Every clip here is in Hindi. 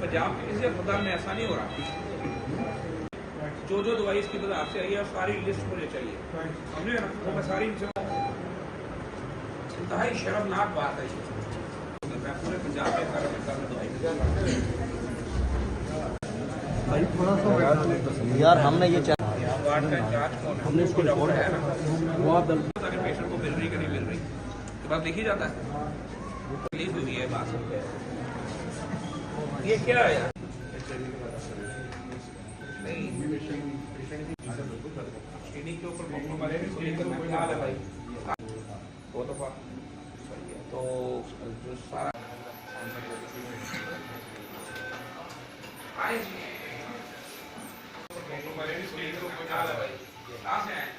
पंजाब के किसी अस्पताल में ऐसा नहीं हो रहा। जो जो दवाई इसकी बाजार से आई है सारी लिस्ट मुझे चाहिए, समझे ना? तो मैं सारी इंतहाई शर्मनाक बात है। मैं पूरे पंजाब के दवाई यार हमने ये वार्ड का इंचार्ज कौन है? हमने इसको डॉक्टर है ना, वो आप अगर पेशेंट को मिल रही कि नहीं मिल रही तो बात देखी जाता है। तकलीफ हुई है बात। ये क्या है यार? क्लिनिक के ऊपर कॉम्प्रोमाइज नहीं करना। क्या हाल है भाई? वो तो सही है। तो जो सारा कॉम्प्रोमाइज क्लिनिक के ऊपर क्या हाल है भाई? कहाँ से आए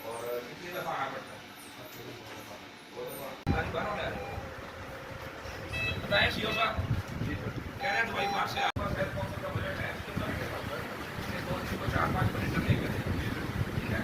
और कितनी दफा आना पड़ता है? बताएं सीओ साहब, कह रहे हैं दवाई बाहर से आपका कौन सा बजट है? 4-5 मिनट लेंगे, ठीक है?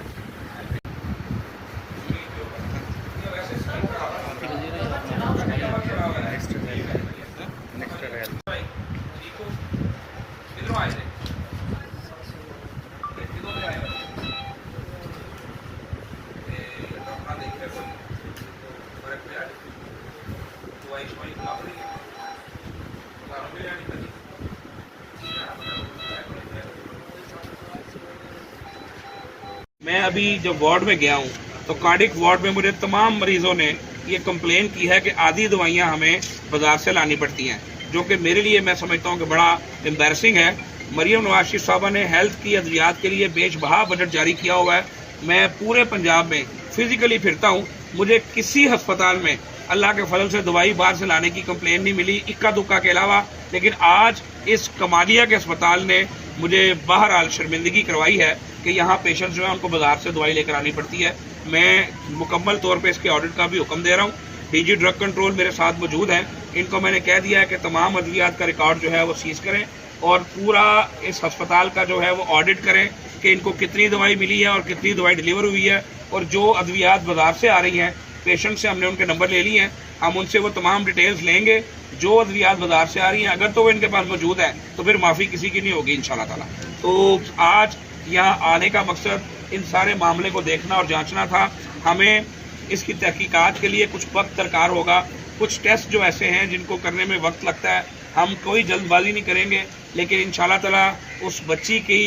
मैं अभी जब वार्ड में गया हूँ तो कार्डिक वार्ड में मुझे तमाम मरीजों ने ये कंप्लेन की है कि आधी दवाइयाँ हमें बाजार से लानी पड़ती हैं, जो कि मेरे लिए मैं समझता हूँ कि बड़ा एम्बैरसिंग है। मरियम नवाज शरीफ साहबा ने हेल्थ की अद्वियात के लिए बेशबहा बजट जारी किया हुआ है। मैं पूरे पंजाब में फिजिकली फिरता हूँ, मुझे किसी अस्पताल में अल्लाह के फजल से दवाई बाहर से लाने की कंप्लेन नहीं मिली, इक्का दुक्का के अलावा। लेकिन आज इस कमालिया के अस्पताल ने मुझे बहरहाल शर्मिंदगी करवाई है कि यहाँ पेशेंट जो है उनको बाजार से दवाई लेकर आनी पड़ती है। मैं मुकम्मल तौर पे इसके ऑडिट का भी हुक्म दे रहा हूँ। डीजी ड्रग कंट्रोल मेरे साथ मौजूद हैं, इनको मैंने कह दिया है कि तमाम अद्वियात का रिकॉर्ड जो है वो सीज करें और पूरा इस अस्पताल का जो है वो ऑडिट करें कि इनको कितनी दवाई मिली है और कितनी दवाई डिलीवर हुई है। और जो अद्वियात बाजार से आ रही हैं, पेशेंट से हमने उनके नंबर ले लिए हैं, हम उनसे वो तमाम डिटेल्स लेंगे। जो अद्वियात बाजार से आ रही हैं अगर तो वो इनके पास मौजूद है तो फिर माफ़ी किसी की नहीं होगी इंशाल्लाह ताला। तो आज यहाँ आने का मकसद इन सारे मामले को देखना और जांचना था। हमें इसकी तहकीकात के लिए कुछ वक्त दरकार होगा। कुछ टेस्ट जो ऐसे हैं जिनको करने में वक्त लगता है, हम कोई जल्दबाजी नहीं करेंगे, लेकिन इंशाल्लाह ताला उस बच्ची की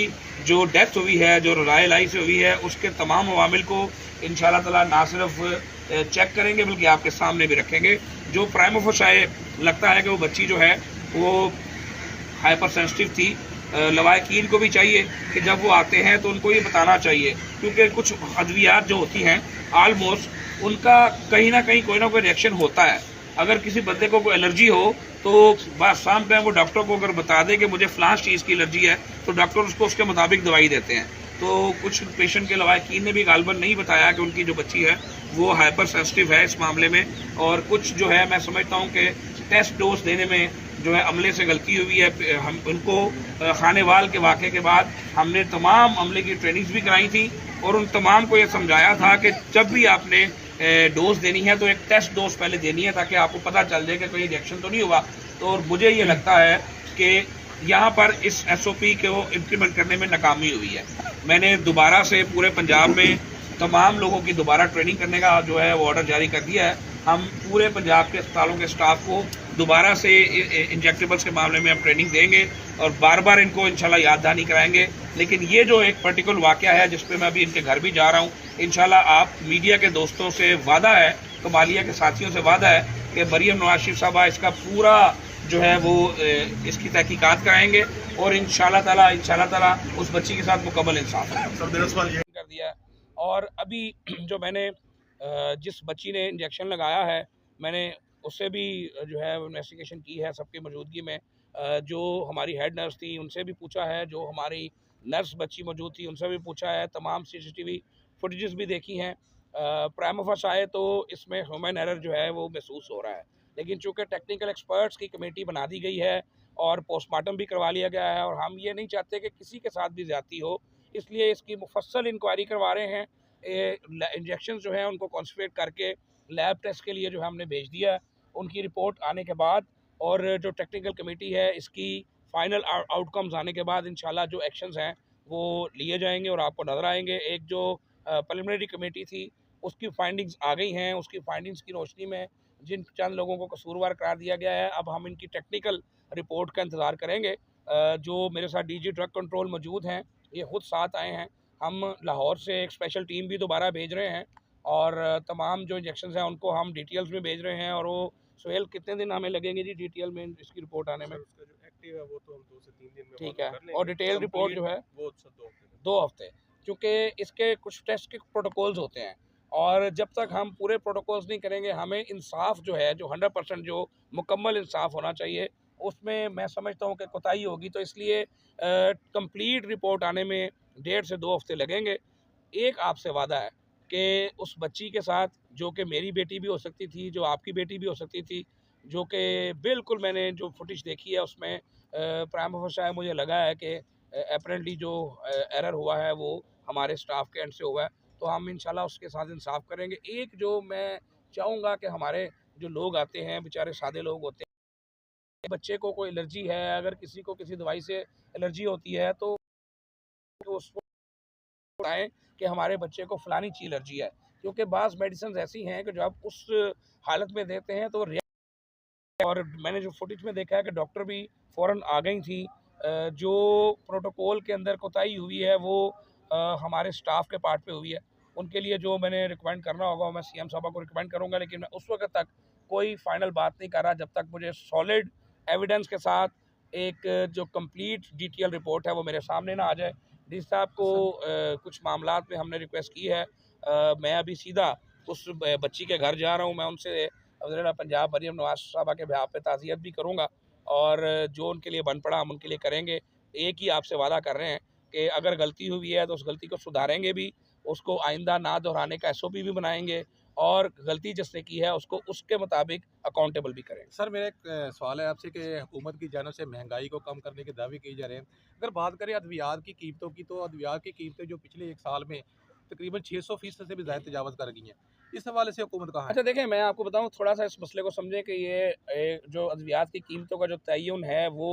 जो डेथ हुई है, जो रज़ाए से हुई है, उसके तमाम अवामिल को इंशाल्लाह ताला ना सिर्फ चेक करेंगे बल्कि आपके सामने भी रखेंगे। जो प्राइम ऑफिसाए लगता है कि वो बच्ची जो है वो हाइपर सेंसिटिव थी, लवाकिन को भी चाहिए कि जब वो आते हैं तो उनको ये बताना चाहिए, क्योंकि कुछ अद्वियात जो होती हैं ऑलमोस्ट उनका कहीं ना कहीं कोई ना कोई रिएक्शन होता है। अगर किसी बंदे को कोई एलर्जी हो तो बस शाम टाइम वो डॉक्टर को अगर बता दे कि मुझे फलां चीज़ की एलर्जी है तो डॉक्टर उसको उसके मुताबिक दवाई देते हैं। तो कुछ पेशेंट के लवाकिन ने भी गालबन नहीं बताया कि उनकी जो बच्ची है वो हाइपर सेंसिटिव है इस मामले में। और कुछ जो है मैं समझता हूँ कि टेस्ट डोज देने में जो है अमले से गलती हुई है। हम उनको खानेवाल के वाक़े के बाद हमने तमाम अमले की ट्रेनिंग्स भी कराई थी और उन तमाम को ये समझाया था कि जब भी आपने डोज देनी है तो एक टेस्ट डोज पहले देनी है ताकि आपको पता चल जाए कि कोई रिएक्शन तो नहीं हुआ। तो मुझे ये लगता है कि यहाँ पर इस SOP को इम्प्लीमेंट करने में नाकामी हुई है। मैंने दोबारा से पूरे पंजाब में तमाम लोगों की दोबारा ट्रेनिंग करने का जो है वो ऑर्डर जारी कर दिया है। हम पूरे पंजाब के अस्पतालों के स्टाफ को दोबारा से इंजेक्टेबल्स के मामले में हम ट्रेनिंग देंगे और बार बार इनको इंशाल्लाह याद दहानी कराएंगे। लेकिन ये जो एक पर्टिकुलर वाक़या है जिस पे मैं अभी इनके घर भी जा रहा हूँ, इंशाल्लाह आप मीडिया के दोस्तों से वादा है, कमालिया के साथियों से वादा है कि मरियम नवाज शरीफ साहबा इसका पूरा जो है वो इसकी तहकीकात कराएंगे और इंशाल्लाह ताला उस बच्ची के साथ मुकम्मल इंसाफ कर दिया है। और अभी जो मैंने जिस बच्ची ने इंजेक्शन लगाया है मैंने उससे भी जो है इन्वेस्टिगेशन की है सबकी मौजूदगी में। जो हमारी हेड नर्स थी उनसे भी पूछा है, जो हमारी नर्स बच्ची मौजूद थी उनसे भी पूछा है, तमाम CCTV फुटेजेस भी देखी हैं। प्राइम ऑफिस आए तो इसमें ह्यूमन एरर जो है वो महसूस हो रहा है, लेकिन चूँकि टेक्निकल एक्सपर्ट्स की कमेटी बना दी गई है और पोस्टमार्टम भी करवा लिया गया है और हम ये नहीं चाहते कि किसी के साथ भी ज़्यादती हो, इसलिए इसकी मुफस्सल इंक्वायरी करवा रहे हैं। इंजेक्शन जो है उनको कॉन्सन्ट्रेट करके लैब टेस्ट के लिए जो है हमने भेज दिया है। उनकी रिपोर्ट आने के बाद और जो टेक्निकल कमेटी है इसकी फाइनल आउटकम्स आने के बाद इंशाल्लाह जो एक्शंस हैं वो लिए जाएंगे और आपको नज़र आएंगे। एक जो प्रिलिमिनरी कमेटी थी उसकी फाइंडिंग्स आ गई हैं, उसकी फाइंडिंग्स की रोशनी में जिन चंद लोगों को कसूरवार करार दिया गया है, अब हम इनकी टेक्निकल रिपोर्ट का इंतज़ार करेंगे। जो मेरे साथ डीजी ड्रग कंट्रोल मौजूद हैं, ये खुद साथ आए हैं। हम लाहौर से एक स्पेशल टीम भी दोबारा भेज रहे हैं और तमाम जो इंजेक्शन हैं उनको हम डिटेल्स में भेज रहे हैं। और वो सोहेल कितने दिन हमें लगेंगे जी डिटेल में इसकी रिपोर्ट आने में? उसका जो एक्टिव है वो तो हम 2 से 3 दिन में ठीक फॉलो है, कर लेंगे। और डिटेल रिपोर्ट जो है वो 2 हफ्ते में। 2 हफ्ते, क्योंकि इसके कुछ टेस्ट के प्रोटोकॉल्स होते हैं और जब तक हम पूरे प्रोटोकॉल्स नहीं करेंगे हमें इंसाफ जो है, जो 100% जो मुकम्मल इंसाफ होना चाहिए, उसमें मैं समझता हूँ कि कोताही होगी। तो इसलिए कंप्लीट रिपोर्ट आने में 1.5 से 2 हफ्ते लगेंगे। एक आपसे वादा है कि उस बच्ची के साथ, जो कि मेरी बेटी भी हो सकती थी, जो आपकी बेटी भी हो सकती थी, जो कि बिल्कुल मैंने जो फुटेज देखी है उसमें प्राइमा फेसी मुझे लगा है कि अपेरेंटली जो एरर हुआ है वो हमारे स्टाफ के एंड से हुआ है। तो हम इंशाल्लाह उसके साथ इंसाफ करेंगे। एक जो मैं चाहूँगा कि हमारे जो लोग आते हैं, बेचारे सादे लोग होते हैं, बच्चे को कोई एलर्जी है, अगर किसी को किसी दवाई से एलर्जी होती है तो उसको बताएं कि हमारे बच्चे को फलानी चीज़ एलर्जी है, क्योंकि बाज़ मेडिसिन ऐसी हैं कि जो आप उस हालत में देते हैं तो और मैंने जो फुटेज में देखा है कि डॉक्टर भी फ़ौरन आ गई थी। जो प्रोटोकॉल के अंदर कोताही हुई है वो हमारे स्टाफ के पार्ट पे हुई है। उनके लिए जो मैंने रिकमेंड करना होगा मैं सीएम साहबा को रिकमेंड करूंगा, लेकिन मैं उस वक्त तक कोई फाइनल बात नहीं कर रहा जब तक मुझे सॉलिड एविडेंस के साथ एक जो कंप्लीट डिटेल रिपोर्ट है वो मेरे सामने ना आ जाए। डी साहब को कुछ मामलात में हमने रिक्वेस्ट की है। मैं अभी सीधा उस बच्ची के घर जा रहा हूँ। मैं उनसे वज़ीर पंजाब मरीम नवाज साहबा के बिहाफ पे ताज़ियत भी करूँगा और जो उनके लिए बन पड़ा हम उनके लिए करेंगे। एक ही आपसे वादा कर रहे हैं कि अगर गलती हुई है तो उस गलती को सुधारेंगे भी, उसको आइंदा ना दोहराने का एसओपी भी बनाएंगे और गलती जिसने की है उसको उसके मुताबिक अकाउंटेबल भी करेंगे। सर मेरा एक सवाल है आपसे कि हुकूमत की जानिब से महंगाई को कम करने के दावे किए जा रहे हैं। अगर बात करें अद्वियात की कीमतों की, तो अद्वियात की कीमतें जो पिछले 1 साल में तकरीबन 600% से भी ज़्यादा तजावज़ कर गई हैं। इस हवाले से हुकूमत कहाँ है? अच्छा देखें, मैं आपको बताऊं, थोड़ा सा इस मसले को समझें कि ये जो अद्वियात की कीमतों का जो तयन है वो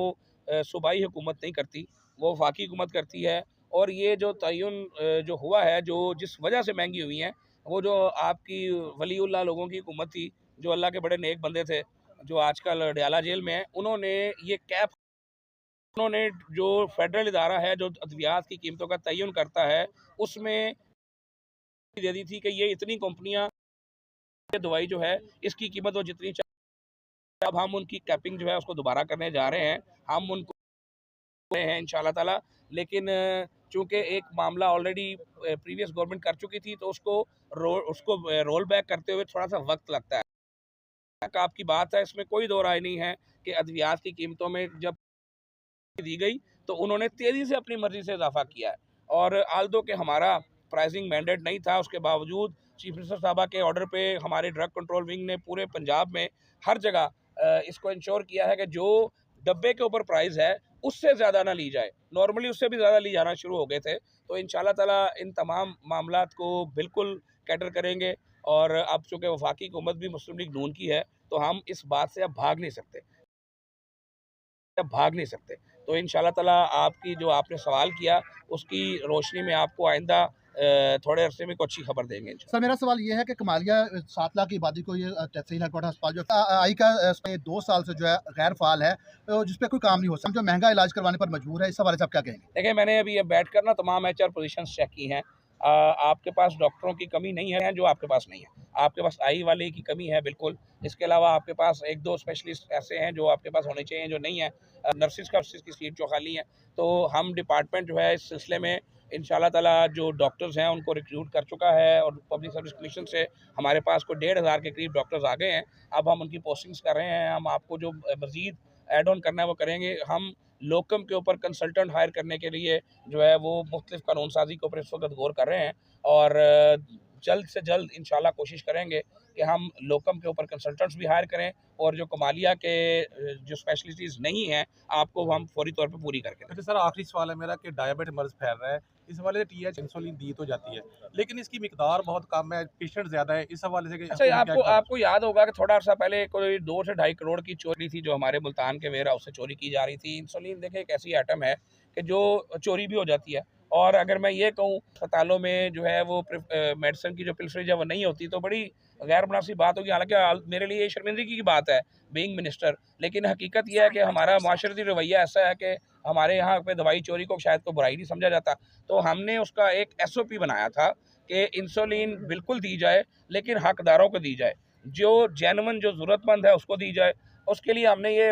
सूबाई हुकूमत नहीं करती, वो वफाकी हुकूमत करती है। और ये जो तयन जो हुआ है, जो जिस वजह से महंगी हुई हैं, वो जो आपकी वलीउल्लाह लोगों की हुकूमत थी, जो अल्लाह के बड़े नेक बंदे थे, जो आजकल डयाला जेल में हैं, उन्होंने ये कैप, उन्होंने जो फेडरल इदारा है जो अद्वियात की कीमतों का तयन करता है उसमें दे दी थी कि ये इतनी कंपनियां दवाई जो है इसकी कीमत वो जितनी चाहिए। अब हम उनकी कैपिंग जो है उसको दोबारा करने जा रहे हैं, हम उनको हैं इंशाल्लाह ताला। लेकिन चूंकि एक मामला ऑलरेडी प्रीवियस गवर्नमेंट कर चुकी थी तो उसको रोल बैक करते हुए थोड़ा सा वक्त लगता है। आपकी बात है, इसमें कोई दो राय नहीं है कि अद्वियात की कीमतों में जब दी गई तो उन्होंने तेज़ी से अपनी मर्जी से इजाफा किया है। और आल्दो के हमारा प्राइसिंग मैंडेट नहीं था, उसके बावजूद चीफ मिनिस्टर साहबा के ऑर्डर पे हमारे ड्रग कंट्रोल विंग ने पूरे पंजाब में हर जगह इसको इंश्योर किया है कि जो डब्बे के ऊपर प्राइस है उससे ज़्यादा ना ली जाए। नॉर्मली उससे भी ज़्यादा ली जाना शुरू हो गए थे। तो इंशाल्लाह ताला इन तमाम मामलात को बिल्कुल कैटर करेंगे। और अब चूँकि वफाकी हुकूमत भी मुस्लिम लीग नून की है तो हम इस बात से अब भाग नहीं सकते। तो इंशाल्लाह ताला आपकी जो आपने सवाल किया उसकी रोशनी में आपको आइंदा थोड़े अरसे में कुछ अच्छी खबर देंगे। सर मेरा सवाल ये है कि कमालिया 7 लाख की आबादी को ये तहसील हेडक्वार्टर अस्पताल जो आई का 2 साल से जो है गैर फाल है, जिस पे कोई काम नहीं हो सकता, जो महंगा इलाज करवाने पर मजबूर है, इस हवाले से आप क्या कहेंगे? देखिए, मैंने अभी ये बैठ कर ना तमाम HR पोजीशंस चेक की हैं। आपके पास डॉक्टरों की कमी नहीं है जो आपके पास नहीं है। आपके पास आई वाले की कमी है बिल्कुल। इसके अलावा आपके पास 1-2 स्पेशलिस्ट ऐसे हैं जो आपके पास होने चाहिए, जो नहीं है। नर्सिस की सीट जो खाली है, तो हम डिपार्टमेंट जो है इस सिलसिले में इंशाल्लाह ताला जो डॉक्टर्स हैं उनको रिक्रूट कर चुका है और पब्लिक सर्विस कमीशन से हमारे पास को 1,500 के करीब डॉक्टर्स आ गए हैं। अब हम उनकी पोस्टिंग्स कर रहे हैं। हम आपको जो मज़ीद एड ऑन करना है वो करेंगे। हम लोकम के ऊपर कंसल्टेंट हायर करने के लिए जो है वो मुख्तलिफ कानून साजी के ऊपर इस वक्त गौर कर रहे हैं और जल्द से जल्द इंशाल्लाह कोशिश करेंगे कि हम लोकम के ऊपर कंसल्टेंट्स भी हायर करें और जो कमालिया के जो स्पेशलिटीज़ नहीं हैं आपको हम फौरी तौर पे पूरी करके दें। अच्छा सर, आखिरी सवाल है मेरा कि डायबिट मर्ज फैल रहा है, इस हवाले से टीएच इंसुलिन दी तो जाती है लेकिन इसकी मिकदार बहुत कम है, पेशेंट ज़्यादा है, इस हवाले से कि अच्छा, हुकूमत क्या आपको याद होगा कि थोड़ा अर्सा पहले कोई 2 से 2.5 करोड़ की चोरी थी जो हमारे मुल्तान के वेयर हाउस से चोरी की जा रही थी। इंसुलिन देखिए एक ऐसी आइटम है कि जो चोरी भी हो जाती है, और अगर मैं ये कहूँ अस्पतालों में जो है वो मेडिसिन की जो पिल्सरेज है वो नहीं होती तो बड़ी गैर मुनासिब बात होगी। हालांकि मेरे लिए शर्मिंदगी की बात है बीइंग मिनिस्टर, लेकिन हकीकत यह है कि हमारा माशरती रवैया ऐसा है कि हमारे यहाँ पे दवाई चोरी को शायद कोई बुराई नहीं समझा जाता। तो हमने उसका एक SOP बनाया था कि इंसुलिन बिल्कुल दी जाए लेकिन हकदारों को दी जाए, जो जेन्युइन जो ज़रूरतमंद है उसको दी जाए। उसके लिए हमने ये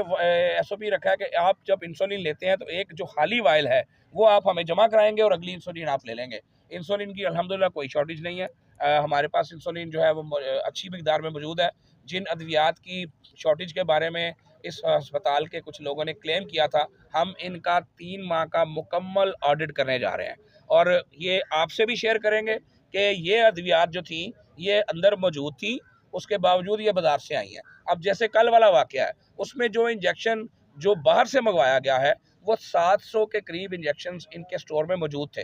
SOP रखा है कि आप जब इंसुलिन लेते हैं तो एक जो खाली वायल है वो आप हमें जमा कराएंगे और अगली इंसुलिन आप ले लेंगे। इंसुलिन की अल्हम्दुलिल्लाह कोई शॉर्टेज नहीं है, हमारे पास इंसुलिन जो है वो अच्छी मिकदार में मौजूद है। जिन अद्वियात की शॉर्टेज के बारे में इस अस्पताल के कुछ लोगों ने क्लेम किया था, हम इनका 3 माह का मुकम्मल ऑडिट करने जा रहे हैं और ये आपसे भी शेयर करेंगे कि ये अद्वियात जो थी ये अंदर मौजूद थी, उसके बावजूद ये बाज़ार से आई हैं। अब जैसे कल वाला वाक़या है उसमें जो इंजेक्शन जो बाहर से मंगवाया गया है वो 700 के करीब इंजेक्शन्स इनके स्टोर में मौजूद थे,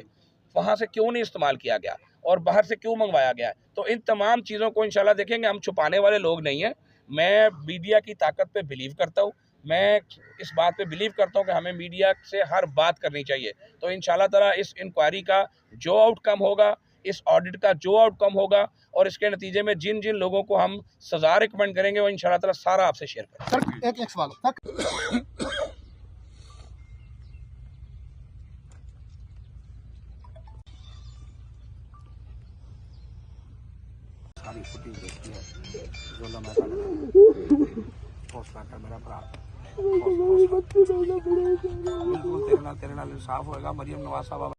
वहाँ से क्यों नहीं इस्तेमाल किया गया और बाहर से क्यों मंगवाया गया है। तो इन तमाम चीज़ों को इंशाल्लाह देखेंगे, हम छुपाने वाले लोग नहीं हैं। मैं मीडिया की ताकत पे बिलीव करता हूँ, मैं इस बात पे बिलीव करता हूँ कि हमें मीडिया से हर बात करनी चाहिए। तो इंशाल्लाह ताला इस इंक्वायरी का जो आउटकम होगा, इस ऑडिट का जो आउटकम होगा और इसके नतीजे में जिन जिन लोगों को हम सज़ा रिकमेंड करेंगे वो इंशाल्लाह ताला सारा आपसे शेयर करेंगे। सर एक सवाल सर, सारी फुटेज देखी है जो मैं हौसला कर मेरा भरा, बिल्कुल तेरे नाल इंसाफ होएगा। मरियम नवाज साहब